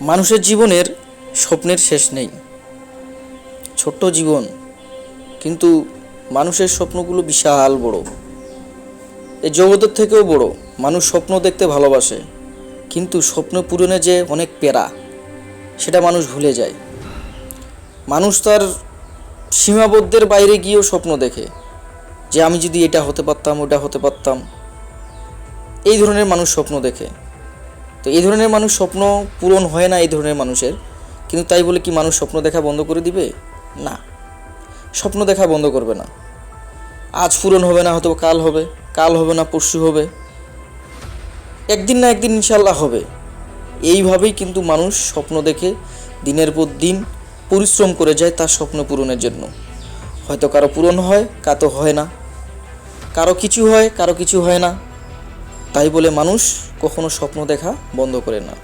মানুষের জীবনের স্বপ্নের শেষ নেই। ছোট্ট জীবন, কিন্তু মানুষের স্বপ্নগুলো বিশাল বড়। এই জগতের থেকেও বড়। মানুষ স্বপ্ন দেখতে ভালোবাসে, কিন্তু স্বপ্ন পূরণে যে অনেক প্যারা, সেটা মানুষ ভুলে যায়। মানুষ তার সীমাবদ্ধের বাইরে গিয়েও স্বপ্ন দেখে যে আমি যদি এটা হতে পারতাম, ওটা হতে পারতাম। এই ধরনের মানুষ স্বপ্ন দেখে। তো এই ধরনের মানুষ স্বপ্ন পূরণ হয় না এই ধরনের মানুষের। কিন্তু তাই বলে কি মানুষ স্বপ্ন দেখা বন্ধ করে দিবে? না, স্বপ্ন দেখা বন্ধ করবে না। আজ পূরণ হবে না, হয়তো কাল হবে, কাল হবে না পরশু হবে, একদিন না একদিন ইনশাল্লাহ হবে। এইভাবেই কিন্তু মানুষ স্বপ্ন দেখে দিনের পর দিন পরিশ্রম করে যায় তার স্বপ্ন পূরণের জন্য। হয়তো কারো পূরণ হয়, কারো হয় না, কারো কিছু হয়, কারো কিছু হয় না। তাই বলে মানুষ কখনো স্বপ্ন দেখা বন্ধ করে না।